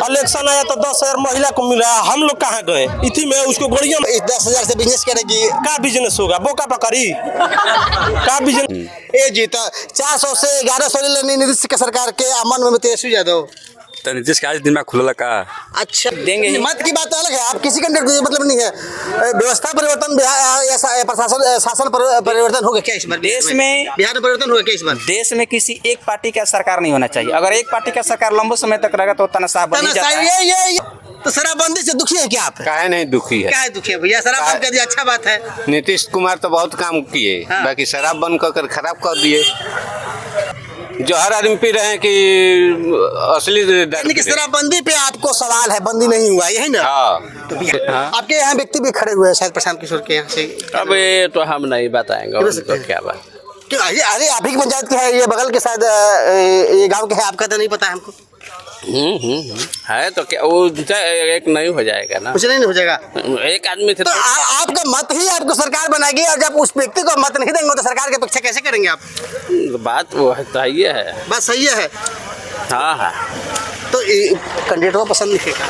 Election आया तो 10,000 महिला को मिला, हम लोग कहाँ गए? इसी में उसको गोलियां 10,000 से बिजनेस करेगी, का बिजनेस होगा? बोका पकड़ी का बिजनेस? ये जीता 400 से 1100 ले लेनी नीतीश के सरकार के अमन में तेजस्वी यादव तो नीतीश का आज दिमाग खुला का। अच्छा देंगे ही। मत की बात अलग है, आप किसी कैंडिडेट मतलब नहीं है। व्यवस्था परिवर्तन प्रशासन शासन परिवर्तन होगा क्या इस बार? देश में बिहार में परिवर्तन होगा क्या इस बार? देश में किसी एक पार्टी का सरकार नहीं होना चाहिए। अगर एक पार्टी का सरकार लंबे समय तक रहेगा तो तनशाह बन ही जाता है। ये तो शराबबंदी से दुखी है क्या आप? काहे नहीं दुखी है? क्या है दुखी है भैया? शराब बंद कर दिया, अच्छा बात है। नीतीश कुमार तो बहुत काम किए, हाँ। बाकी शराब बंद कर खराब कर दिए। जो हर आदमी पी रहे हैं कि असली यानी कि शराबबंदी पे आपको सवाल है, बंदी नहीं हुआ यही ना? हाँ। तो आपके यहाँ व्यक्ति भी खड़े हुए हैं शायद प्रशांत किशोर के यहाँ से। अब ये तो हम नहीं बताएंगे उनको क्या बात। क्यों? अरे आप ही की पंचायत के है, ये बगल के शायद ये गांव के है, आपका तो नहीं पता हमको। है तो क्या वो एक नहीं हो जाएगा ना? कुछ नहीं हो जाएगा। एक आदमी थे तो आपका मत ही आपको सरकार बनाएगी, और जब उस व्यक्ति को मत नहीं देंगे तो सरकार की अपेक्षा कैसे करेंगे आप? बात वो सही है। बस सही है। हाँ हाँ तो कैंडिडेट को पसंद नहीं है?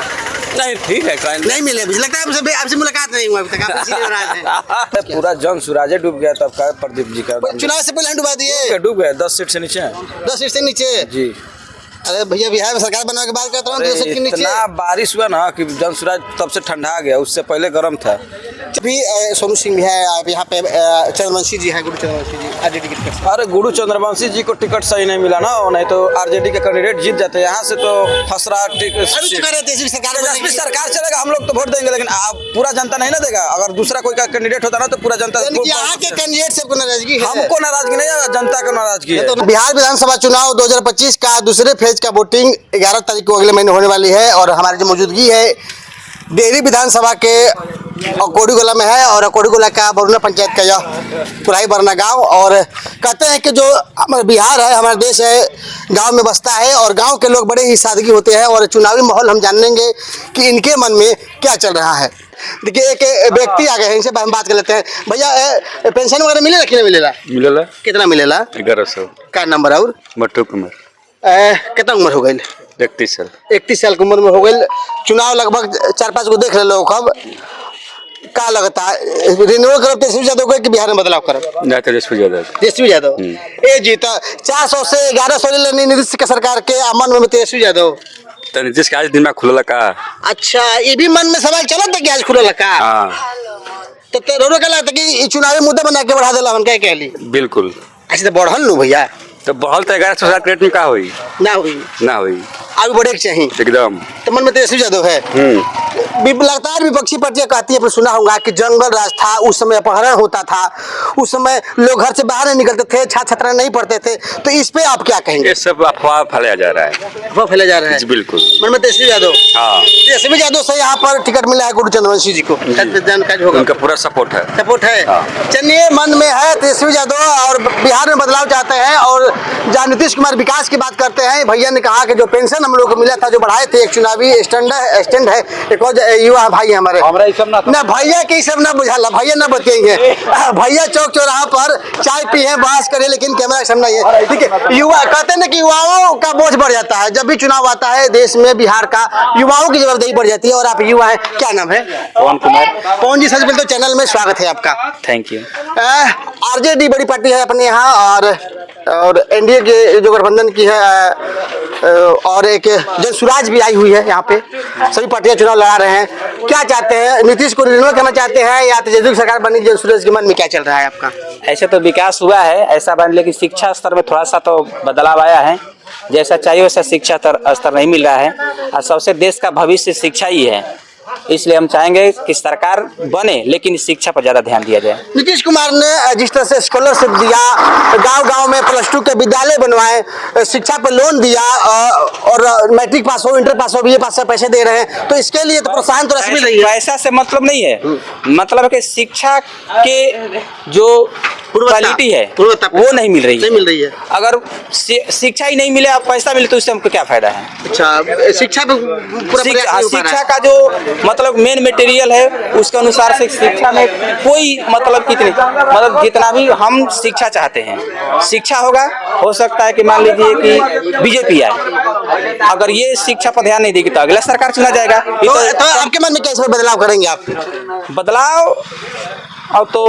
नहीं ठीक है, नहीं मिले, मुझे लगता है आपसे मुलाकात नहीं हुआ अभी तक, आप इसीलिए नाराज हैं। पूरा जन सुराजे डूब गया तब का प्रदीप जी का। चुनाव से पहले डुबा दिए? डूब गया 10 सीट से नीचे। 10 सीट से नीचे जी। अरे भैया बिहार में सरकार बनने के बाद कहता हूँ 2 सीट के नीचे। इतना बारिश हुआ ना कि जन सुराज तब से ठंडा गया, उससे पहले गर्म था। अभी सोनू सिंह भी है, आप यहाँ पे चंद्रवंशी जी है, गुरु चंद्रवंशी जी आरजेडी के टिकट। अरे गुरु चंद्रवंशी जी को टिकट सही नहीं मिला ना, नहीं तो आरजेडी के कैंडिडेट जीत जाते। यहाँ से तो फसरा सरकार चलेगा, हम लोग तो वोट देंगे, लेकिन पूरा जनता नहीं ना देगा। अगर दूसरा कोई का कैंडिडेट होता ना तो पूरा जनता। यहाँ के कैंडिडेट से नाराजगी है? हमको नाराजगी नहीं है, जनता को नाराजगी है। तो बिहार विधानसभा चुनाव 2025 का दूसरे फेज का वोटिंग 11 तारीख को अगले महीने होने वाली है, और हमारी जो मौजूदगी है डेहरी विधानसभा के अकोडीगोला में है, और अकोडीगोला का बरुना पंचायत का यह तुराई बरना गांव। और कहते हैं कि जो हमारा बिहार है, हमारा देश है, गांव में बसता है, और गांव के लोग बड़े ही सादगी होते हैं। और चुनावी माहौल हम जानेंगे कि इनके मन में क्या चल रहा है। देखिए एक व्यक्ति आ गए हैं, इनसे हम बात कर लेते हैं। भैया पेंशन वगैरह मिलेगा कि नहीं मिलेगा? मिलेला। कितना मिलेला? 1100। का नंबर और मट्टू कुमार। कितना उम्र हो गई? 31 साल। 31 साल की उम्र में हो गई। चुनाव लगभग 4-5 को देख ले लो, कब का लगता है रिन्यूअल करो तेजस्वी यादव को कि बिहार में बदलाव करो? तेजस्वी यादव। तेजस्वी यादव ये जीता 400 से 1100 ले लेनी नीतीश के सरकार के अमन में तेजस्वी यादव। तो नीतीश का आज दिमाग खुला का। अच्छा ये भी मन में सवाल चला था कि आज खुला लगा? तो रोरो क्या लगता कि चुनावी मुद्दा बना के बढ़ा दिला हम क्या कहली? बिल्कुल। अच्छा तो बढ़ल नु भैया, तो बहुत 1100 क्रेडिट में का हुई ना हुई आगे बढ़े के चाहिए एकदम। तो मन में तेजस्वी यादव है। लगातार विपक्षी पार्टियां कहती है, सुना होगा कि जंगल राज था, उस समय अपहरण होता था, उस समय लोग घर से बाहर नहीं निकलते थे, छात्र छात्रा नहीं पढ़ते थे। तो इस पे आप क्या कहेंगे? ये सब अफवाह फैलाया जा रहा है। अफवाह फैलाया जा रहा है बिल्कुल। मन में तेजस्वी यादव। हाँ तेजस्वी यादव से यहाँ पर टिकट मिला है गुरु चंद्रवंशी जी को, जानकारी होगा? उनका पूरा सपोर्ट है। चलिए मन में है तेजस्वी यादव और बिहार में बदलाव चाहते हैं। और जहाँ नीतीश कुमार विकास की बात करते हैं, भैया ने कहा कि जो पेंशन हम लोग को मिला था, जो बढ़ाए थे, एक चुनावी स्टैंड है, एक और युवा भाई हमारे ना भैया के सब ना बुझाला, भैया ना बतेंगे। भैया चौक चौराहा पर चाय पिए बास करे, लेकिन कैमरा सामने है। ठीक है, युवा कहते हैं ना कि युवाओं का बोझ बढ़ जाता है जब भी चुनाव आता है देश में। बिहार का युवाओं की जवाबदेही बढ़ जाती है। और आप युवा है, क्या नाम है? पवन कुमार। पवन जी, सच बोलते चैनल में स्वागत है आपका। Thank you. आरजेडी बड़ी पार्टी है अपने यहाँ, और एनडीए के जो गठबंधन की है, और एक जन सुराज भी आई हुई है यहाँ पे। सभी पार्टियां चुनाव लड़ा रहे हैं। क्या चाहते हैं? नीतीश को रिन्यू करना चाहते हैं या तेजस्वी सरकार बनी? जन सुराज के मन में क्या चल रहा है आपका? ऐसे तो विकास हुआ है ऐसा बन, लेकिन शिक्षा स्तर में थोड़ा सा तो बदलाव आया है। जैसा चाहिए वैसा शिक्षा स्तर नहीं मिल रहा है, और सबसे देश का भविष्य शिक्षा ही है। इसलिए हम चाहेंगे कि सरकार बने, लेकिन शिक्षा पर ज्यादा ध्यान दिया जाए। नीतीश कुमार ने जिस तरह से स्कॉलरशिप दिया, गांव-गांव में +2 के विद्यालय बनवाए, शिक्षा पर लोन दिया, और मैट्रिक पास हो, इंटर पास हो भी ये पैसे दे रहे हैं, तो इसके लिए तो प्रोत्साहन तो रस्मी रही है। पैसा से मतलब नहीं है, मतलब है कि शिक्षा के जो क्वालिटी है गुणवत्ता वो नहीं मिल रही नहीं मिल रही है। अगर शिक्षा ही नहीं मिले, आप पैसा मिले तो उससे हमको क्या फायदा है। अच्छा, शिक्षा पे पूरा प्रयास नहीं हो पा रहा शिक्षा है। का जो मतलब मेन मटेरियल है उसके अनुसार से शिक्षा में कोई मतलब कितनी मतलब जितना भी हम शिक्षा चाहते हैं शिक्षा होगा, हो सकता है कि मान लीजिए कि बीजेपी आए, अगर ये शिक्षा पर ध्यान नहीं देगी तो अगला सरकार चुना जाएगा। ये तो आपके मन में क्या इसमें बदलाव करेंगे आप? बदलाव अब तो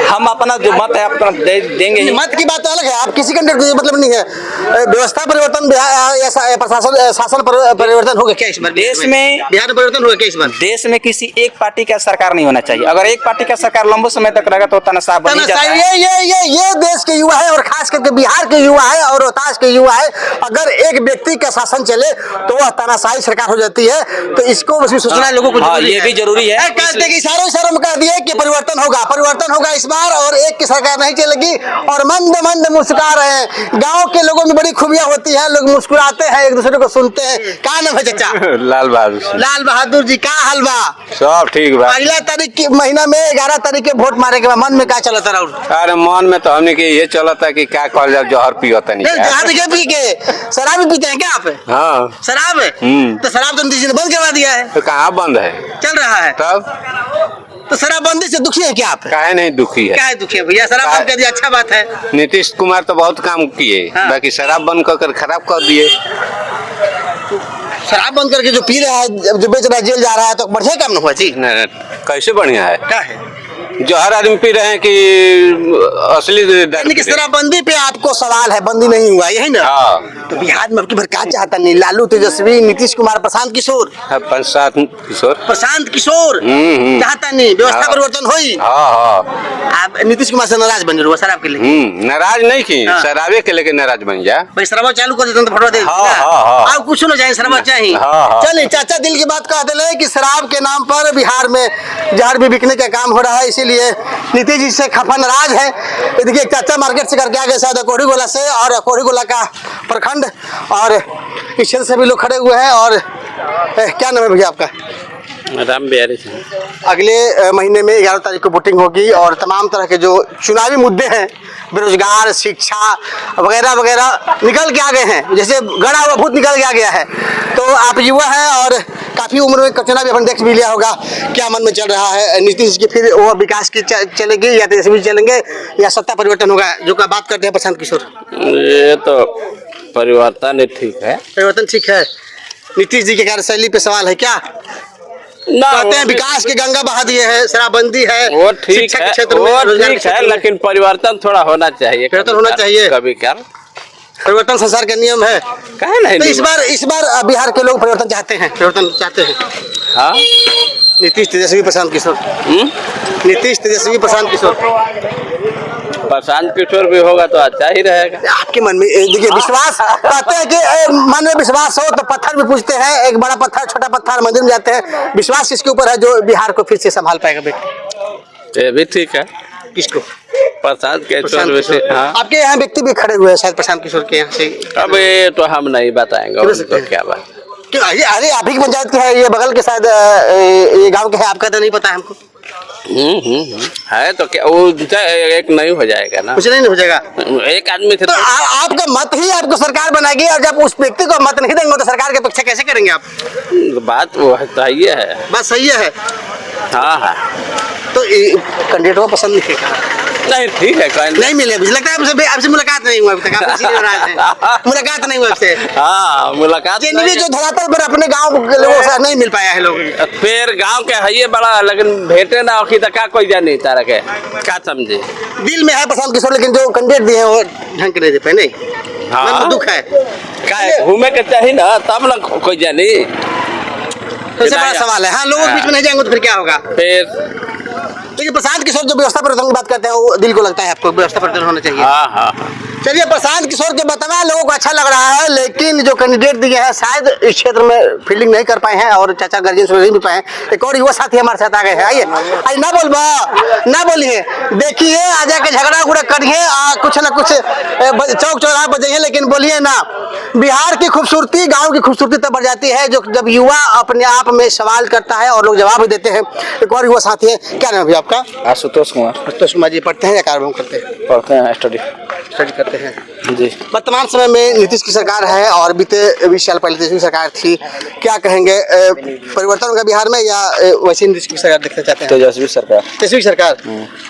हम अपना जो मत है अपना देंगे ही। मत की बात तो अलग है, आप किसी कैंडिडेट को मतलब नहीं है। व्यवस्था परिवर्तन या प्रशासन शासन परिवर्तन होगा क्या इस बार देश में? बिहार में परिवर्तन होगा क्या इस बार? देश में किसी एक पार्टी का सरकार नहीं होना चाहिए। अगर एक पार्टी का सरकार लंबे समय तक रहेगा तो तनाशाह बन ही जाता है। ये देश के युवा है और खास करके बिहार के युवा है और रोहतास के युवा है। अगर एक व्यक्ति का शासन चले तो वह तानाशाही सरकार हो जाती है, तो इसको बस सोचना लोगों को हाँ, ये भी जरूरी है। कहते कि इशारों में कह दिए कि परिवर्तन होगा इस बार और एक की सरकार नहीं चलेगी और मंद मुस्कुरा रहे हैं। गांव के लोगों में बड़ी खूबियां होती हैं, लोग मुस्कुराते हैं, एक दूसरे को सुनते हैं। क्या नाम है चाचा? लाल बहादुर जी, का हलवा सब ठीक बा। पहला तारीख की महीना में 11 तारीख के वोट मारे के बाद मन में क्या चलता रहा? अरे मन में तो हमने के ये चलता कि क्या कहल जाए, जहर पियता नहीं क्या? जहाँ के पी के शराब भी पीते हैं क्या आप? हाँ शराब है तो शराब तो नीतीश ने बंद करवा दिया है, तो कहाँ बंद है? चल रहा है। तब तो शराबबंदी से दुखी है क्या आप? काहे नहीं दुखी है? क्या है दुखी है भैया? शराब बंद कर दिया, अच्छा बात है। नीतीश कुमार तो बहुत काम किए, हाँ। बाकी शराब बंद कर खराब कर दिए। शराब बंद करके जो पी रहा है, जो बेच रहा है, जेल जा रहा है, तो बढ़िया काम न हुआ जी। कैसे बढ़िया है? क्या है जो हर आदमी पी रहे हैं कि असली यानी कि शराबबंदी पे आपको सवाल है, बंदी नहीं हुआ, यही ना? हाँ। तो बिहार में अब की भर क्या चाहता नहीं? लालू तेजस्वी, नीतीश कुमार, प्रशांत किशोर चाहता नहीं व्यवस्था हाँ। परिवर्तन हुई। हाँ आप नीतीश कुमार से नाराज बन रहे हो शराब के लिए? नाराज नहीं की, हाँ। शराबे के लेके नाराज बन जा। भाई शराब चालू कर देते तो फटवा दे। हाँ। आप कुछ ना चाहिए, शराब चाहिए। हाँ। चलिए चाचा दिल की बात कहते हैं कि शराब के नाम पर बिहार में जहर भी बिकने का काम हो रहा है, इसीलिए नीतीश जी से खफा नाराज है। ये देखिए चाचा मार्केट से करके आ गए शायद कोड़ी गोला से, और कोड़ी गोला का प्रखंड और इस क्षेत्र से भी लोग खड़े हुए हैं। और क्या नाम है भैया आपका? राम बिहारी सिंह। अगले महीने में 11 तारीख को वोटिंग होगी और तमाम तरह के जो चुनावी मुद्दे हैं, बेरोजगार, शिक्षा वगैरह वगैरह निकल के आ गए हैं, जैसे गड़ा हुआ भूत निकल के आ गया है। तो आप युवा हैं और काफ़ी उम्र में चुनाव भी अपन देख भी लिया होगा, क्या मन में चल रहा है? नीतीश की फिर वो विकास की चलेगी या तेजस्वी चलेंगे या सत्ता परिवर्तन होगा, जो का बात करते हैं प्रशांत किशोर? ये तो परिवर्तन ठीक है। परिवर्तन ठीक है। नीतीश जी के कार्यशैली पे सवाल है क्या? ना कहते हैं विकास की गंगा बहा दिए हैं, शराबबंदी है, वो ठीक शिक्षा के है, क्षेत्र में, वो रोजगार के ठीक क्षेत्र है, में। लेकिन परिवर्तन थोड़ा होना चाहिए। परिवर्तन होना चाहिए। कभी कर परिवर्तन संसार का नियम है। कहे नहीं? तो इस बार बिहार के लोग परिवर्तन चाहते हैं, हाँ। नीतीश तेजस्वी प्रशांत किशोर, नीतीश तेजस्वी प्रशांत किशोर। प्रशांत किशोर भी होगा तो अच्छा ही रहेगा। आपके मन में देखिए विश्वास, कहते हैं कि मन में विश्वास हो तो पत्थर भी पूछते हैं, एक बड़ा पत्थर, छोटा पत्थर, मंदिर में जाते हैं। विश्वास किसके ऊपर है जो बिहार को फिर से संभाल पाएगा बेटा? ये भी ठीक है। किसको? प्रशांत किशोर वैसे। हाँ। आपके यहाँ व्यक्ति भी खड़े हुए हैं शायद प्रशांत किशोर के यहाँ से। अब ये तो हम नहीं बताएंगे उनको क्या बात। क्यों? अरे आप ही की पंचायत के है, ये बगल के शायद ये गांव के है, आपका तो नहीं पता है हमको। है तो क्या वो एक नहीं हो जाएगा ना? कुछ नहीं हो जाएगा। एक आदमी थे तो आपका मत ही आपको सरकार बनाएगी, और जब उस व्यक्ति को मत नहीं देंगे तो सरकार की अपेक्षा कैसे करेंगे आप? बात वो सही है। बात सही है। हाँ। तो कैंडिडेट को पसंद नहीं है? नहीं ठीक है, नहीं मिले, मुझे लगता है आपसे मुलाकात नहीं हुआ अभी तक, आप इसीलिए नाराज हैं। मुलाकात नहीं हुआ आपसे। हाँ मुलाकात जो धरातल पर अपने गांव के लोगों से नहीं मिल पाया है लोग। फिर गांव के है ये बड़ा, लेकिन भेटे ना होगी तो क्या कोई जानी तारा के क्या समझे? दिल में है प्रशांत किशोर, लेकिन जो कैंडिडेट दिए हैं वो ढंग के नहीं दे पाए। नहीं, मन में दुख है। क्या घूमे के चाहिए ना, तब ना कोई जानी। सबसे बड़ा सवाल है। हाँ, लोगों के बीच में नहीं जाएंगे तो फिर क्या होगा? फिर लेकिन प्रशांत किशोर जो व्यवस्था परिवर्तन की बात करते हैं, वो दिल को लगता है आपको व्यवस्था परिवर्तन होना चाहिए। हाँ। चलिए, प्रशांत किशोर के बताना लोगों को अच्छा लग रहा है, लेकिन जो कैंडिडेट दिए हैं शायद इस क्षेत्र में फील्डिंग नहीं कर पाए हैं और चाचा गर्जन से नहीं मिल पाए हैं। एक और युवा साथी हमारे साथ आ गए हैं। आइए, आइए, ना बोलिए, देखिए आ जाके झगड़ा उगड़ा करिए, कुछ ना कुछ चौक चौराहा बजाइए, लेकिन बोलिए ना। बिहार की खूबसूरती, गाँव की खूबसूरती तब बढ़ जाती है जब युवा अपने आप में सवाल करता है और लोग जवाब भी देते हैं। एक और युवा साथी है, क्या नाम है आपका? आशुतोष कुमार। आशुतोष कुमार जी पढ़ते हैं या कार्यक्रम करते हैं? पढ़ते हैं, स्टडी करते हैं जी। वर्तमान समय में नीतीश की सरकार है और बीते 20 साल पहले तेजस्वी सरकार थी, क्या कहेंगे, परिवर्तन होगा बिहार में या वैसे नीतीश की सरकार देखना चाहते हैं? तेजस्वी सरकार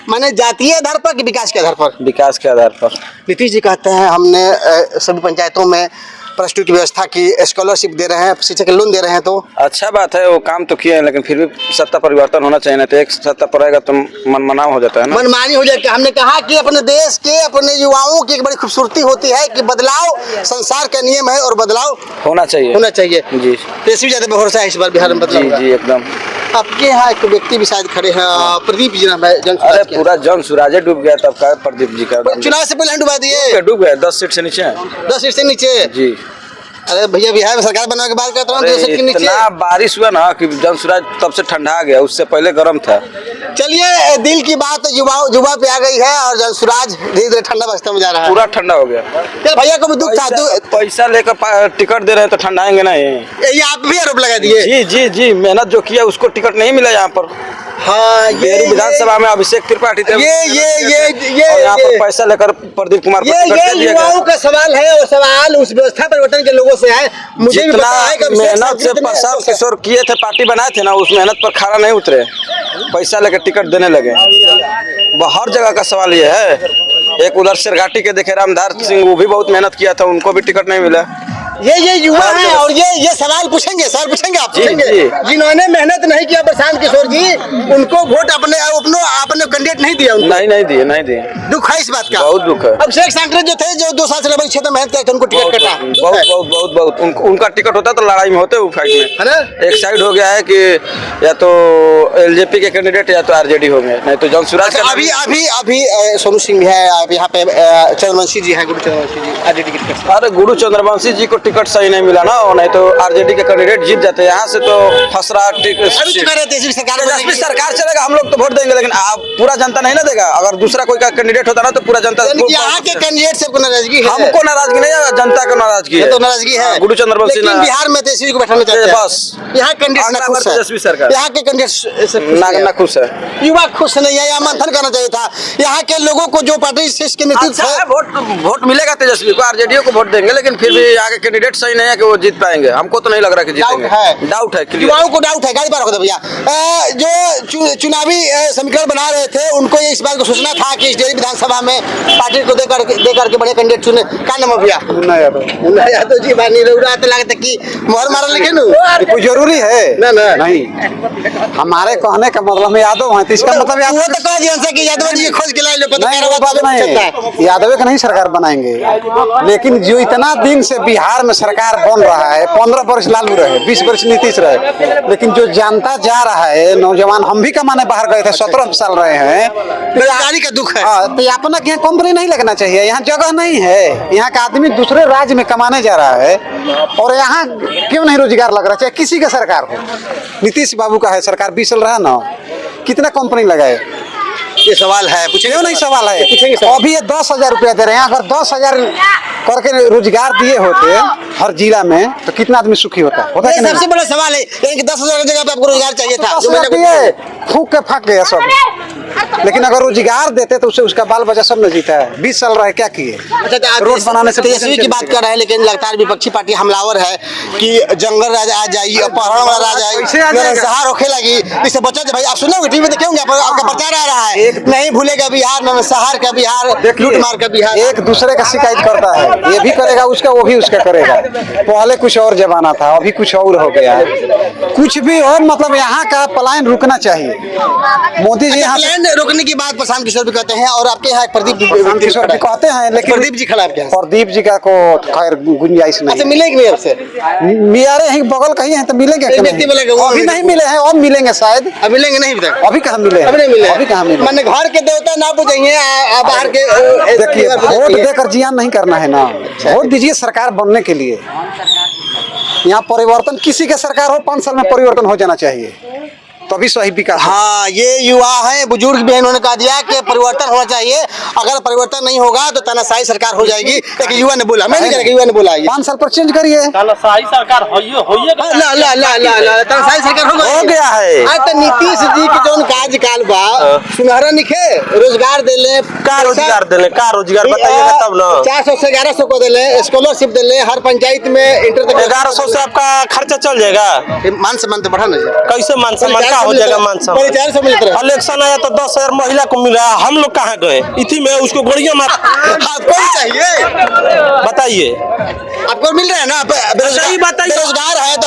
माने जातीय आधार पर कि विकास के आधार पर? विकास के आधार पर। नीतीश जी कहते हैं हमने सभी पंचायतों में +2 की व्यवस्था की, स्कॉलरशिप दे रहे हैं, शिक्षा के लोन दे रहे हैं। तो अच्छा बात है, वो काम तो किए हैं, लेकिन फिर भी सत्ता परिवर्तन होना चाहिए। ना तो एक सत्ता पर रहेगा तो मनमाना हो जाता है ना, मनमानी हो जाए। हमने कहा कि अपने देश के, अपने युवाओं की एक बड़ी खूबसूरती होती है कि बदलाव संसार का नियम है और बदलाव होना चाहिए जी। तेजस्वी ज्यादा भरोसा है इस बार बिहार में बदलाव होगा? जी एकदम। आपके यहाँ एक व्यक्ति भी शायद खड़े हैं, प्रदीप जी नाम है। अरे पूरा जन सुराजे डूब गया, तब का प्रदीप जी का चुनाव से पहले डुबा दिए? डूब गया, 10 सीट से नीचे। 10 सीट से नीचे जी। अरे भैया, बिहार में सरकार बनने के बाद कहता हूँ 10 सीट के नीचे। इतना बारिश हुआ ना कि जन सुराज तब से ठंडा गया, उससे पहले गर्म था। चलिए, दिल की बात युवा पे आ गई है और जनसुराज धीरे धीरे ठंडा बस्ता में जा रहा है। पूरा ठंडा हो गया। चल भैया को भी दुख था, पैसा लेकर टिकट दे रहे हैं तो ठंडाएंगे नहीं। ये आप भी आरोप लगा दिए? जी जी जी, मेहनत जो किया उसको टिकट नहीं मिला यहाँ पर। हाँ, ये विधानसभा में अभिषेक त्रिपाठी थे, ये यहाँ पर पैसा लेकर प्रदीप कुमार को टिकट दे दिया गया। युवाओं का सवाल है और सवाल उस व्यवस्था परिवर्तन के लोगों से है। मुझे भी पता है कि मेहनत से प्रशांत किशोर किए थे, पार्टी बनाए थे ना, उस मेहनत पर खरा नहीं उतरे, पैसा लेकर टिकट देने लगे। हर जगह का सवाल ये है। एक उधर सिरघाटी के देखे रामधार सिंह, वो भी बहुत मेहनत किया था, उनको भी टिकट नहीं मिला। ये युवा है और ये सवाल पूछेंगे आप पूछेंगे। जिन्होंने मेहनत नहीं किया प्रशांत किशोर जी, उनको वोट आपने कैंडिडेट नहीं दिया? नहीं दिए। दुख है इस बात का? बहुत दुख है। अब शेख सांकरे जो थे, जो 2 साल से लगभग क्षेत्र में मेहनत करके उनको टिकट कटा, बहुत उनका टिकट होता तो लड़ाई में होते वो फाइट में, है ना। एक साइड हो गया है कि या तो एलजेपी के कैंडिडेट या तो आरजेडी हो गए, नहीं तो जनसुराज। अभी सोनू सिंह भी है, यहाँ पे चंद्रवंशी जी है, गुरु चंद्रवंशी जी आरजेडी के टिकट। अरे गुरु चंद्रवंशी जी को टिकट सही नहीं मिला ना, नहीं तो आरजेडी के कैंडिडेट जीत जाते। यहाँ से तो फसरा सरकार चलेगा, हम लोग तो वोट देंगे, लेकिन पूरा जनता नहीं ना देगा। अगर दूसरा कोई का कैंडिडेट होता ना तो पूरा जनता। यहाँ के कैंडिडेट से नाराजगी है? हमको नाराजगी नहीं है, जनता को नाराजगी है। तो नाराजगी है गुरु चंद्रवंशी लेकिन बिहार में तेजस्वी को बैठाना चाहते हैं बस। यहाँ कैंडिडेट तेजस्वी सरकार, यहाँ के कैंडिडेट ना खुश है। युवा खुश नहीं है, यहाँ मंथन करना चाहिए था। यहाँ के लोगों को जो पार्टी के नेतृत्व है, वोट मिलेगा तेजस्वी को, आरजेडी को वोट देंगे, लेकिन फिर भी यहाँ के कैंडिडेट सही नहीं है कि वो जीत पाएंगे। हमको तो नहीं लग रहा कि जीतेंगे। डाउट है, युवाओं को डाउट है। गाड़ी पार होगा भैया। जो चुनावी समीकरण बना रहे थे, उनको ये इस बात को सोचना था कि इस डेरी विधानसभा में पार्टी को देकर के बड़े कैंडिडेट चुने। क्या नाम है भैया? मुन्ना यादव जी बानी रउरा तो लगता कि मोहर मारल लेकिन कोई जरूरी है ना नहीं। हमारे कहने का मतलब यादव है, इसका मतलब वो तो कह दिया कि यादव जी खोज के लाए यादव का नहीं सरकार बनाएंगे, लेकिन जो इतना दिन से बिहार में सरकार बन रहा है, 15 वर्ष लालू रहे, 20 वर्ष नीतीश रहे, लेकिन जो जानता जा रहा है, नौजवान हम भी कमाने बाहर गए थे, 17 साल रहे हैं, बेरोजगारी का दुख है। तो अपना यहाँ कंपनी नहीं लगना चाहिए, यहाँ जगह नहीं है, यहाँ का आदमी दूसरे राज्य में कमाने जा रहा है और यहाँ क्यों नहीं रोजगार लग रहा, चाहे किसी का सरकार हो। नीतीश बाबू का है सरकार 20 साल रहा ना, कितना कंपनी लगाए? ये सवाल है, पूछेंगे? क्यों नहीं सवाल है? अभी ये 10,000 रुपया दे रहे हैं, अगर 10,000 करके रोजगार दिए होते हर जिला में तो कितना आदमी सुखी होता है कि नहीं? सबसे बड़ा सवाल है कि 10,000 की जगह पे आपको रोजगार चाहिए था, फूक के फाक गया सब। लेकिन अगर रोजगार देते तो उससे उसका बाल बच्चा सब न जीता है। 20 साल रहे, क्या किए? अच्छा, रोड बनाने से तेजस्वी की बात कर रहे हैं, लेकिन लगातार विपक्षी पार्टी हमलावर है कि जंगल राज आ जाइए, अपहरण वाला राज आएगी, सहार होखे लगी, इससे बचा भाई। आप सुनोगे, टीवी देखेंगे, आपका प्रचार आ रहा है, नहीं भूलेगा बिहार में सहार का बिहार, लूट मार का बिहार। एक दूसरे का शिकायत करता है, ये भी करेगा उसका, वो भी उसका करेगा। पहले कुछ और जमाना था, अभी कुछ और हो गया। कुछ भी और मतलब यहाँ का पलायन रुकना चाहिए। मोदी जी यहाँ रोकने की बात प्रशांत किशोर भी कहते हैं और आपके यहाँ प्रदीप किशोर भी कहते हैं, लेकिन प्रदीप जी खड़ा है। प्रदीप जी का को खैर गुंजाइश नहीं। अच्छा, मिलेंगे आपसे? मियारे ही बगल कहीं है तो मिलेंगे? व्यक्ति मिलेगा, अभी नहीं मिले हैं, और मिलेंगे शायद। अब मिलेंगे नहीं? अभी कहाँ मिले? अभी नहीं मिले। अभी कहाँ मिले? मैंने घर के देवता ना पूछेंगे बाहर के देखिए, वोट देकर जियान नहीं करना है ना, वोट दीजिए सरकार बनने के लिए। यहाँ परिवर्तन, किसी के सरकार हो 5 साल में परिवर्तन हो जाना चाहिए, तभी सही विकास। हाँ, ये युवा है, बुजुर्ग भी इन्होंने कहा दिया कि परिवर्तन होना चाहिए। अगर परिवर्तन नहीं होगा तो तानाशाही सरकार हो जाएगी। एक युवा ने बोला, मैं नहीं करेगा, युवा ने बोला 5 साल पर चेंज करिए। तानाशाही सरकार तानाशाही सरकार हो गया है। आज तो नीतीश जी के जो कार्यकाल बा सुनहरा निखे, रोजगार देले, का रोजगार देले, का रोजगार बताइएगा तब ना। 400 से 1100 को देले, स्कॉलरशिप देले, हर पंचायत में इंटर तक 1100 से आपका खर्चा चल जाएगा। मान सम्मान तो बढ़ा ना जी। कैसे मान सम्मान का हो जाएगा? मान सम्मान 400 मिलता है। इलेक्शन आया तो 10,000 महिला को मिला, हम लोग कहाँ गए? इसी में उसको गोलियां मार। आपको ही चाहिए, बताइए, आपको मिल रहा है ना? सही बताइए। बेरोजगार है तो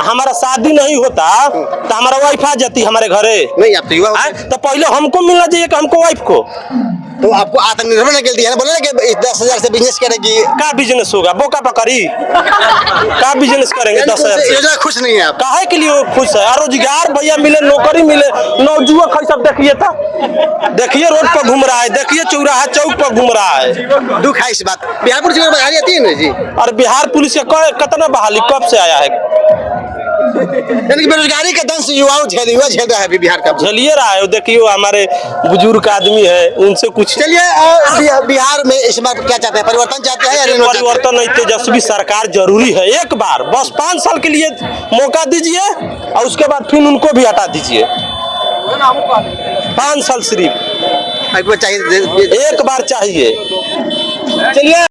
हमारा शादी नहीं होता तो हमारा वाइफ आ जाती हमारे घरे। नहीं, आप तो युवा आए, तो पहले हमको मिलना चाहिए कि हमको वाइफ को। तो आपको आत्मनिर्भर निकल दिया ना, बोले ना कि 10,000 से बिजनेस करेगी। का बिजनेस होगा? बोका पकड़ी का बिजनेस करेंगे 10,000 से? योजना खुश नहीं है आप? काहे के लिए वो खुश है? रोजगार भैया मिले, नौकरी मिले, नौजुवक है सब। देखिए तो, देखिए रोड पर घूम रहा है, देखिए चौराहा चौक पर घूम रहा है। दुख है इस बात। बिहार पुलिस की बहाली आती है ना जी? और बिहार पुलिस का कितना बहाली कब से आया है? यानी कि बेरोजगारी का दंश युवा झेल रहा है अभी बिहार का। झेलिए रहा है। देखिए हमारे बुजुर्ग आदमी है, उनसे कुछ। चलिए, और बिहार में इस बार क्या चाहते हैं? परिवर्तन चाहते हैं या नहीं? परिवर्तन नहीं, तेजस्वी सरकार जरूरी है। एक बार बस 5 साल के लिए मौका दीजिए और उसके बाद फिर उनको भी हटा दीजिए। 5 साल सिर्फ आपको चाहिए, एक बार चाहिए। चलिए।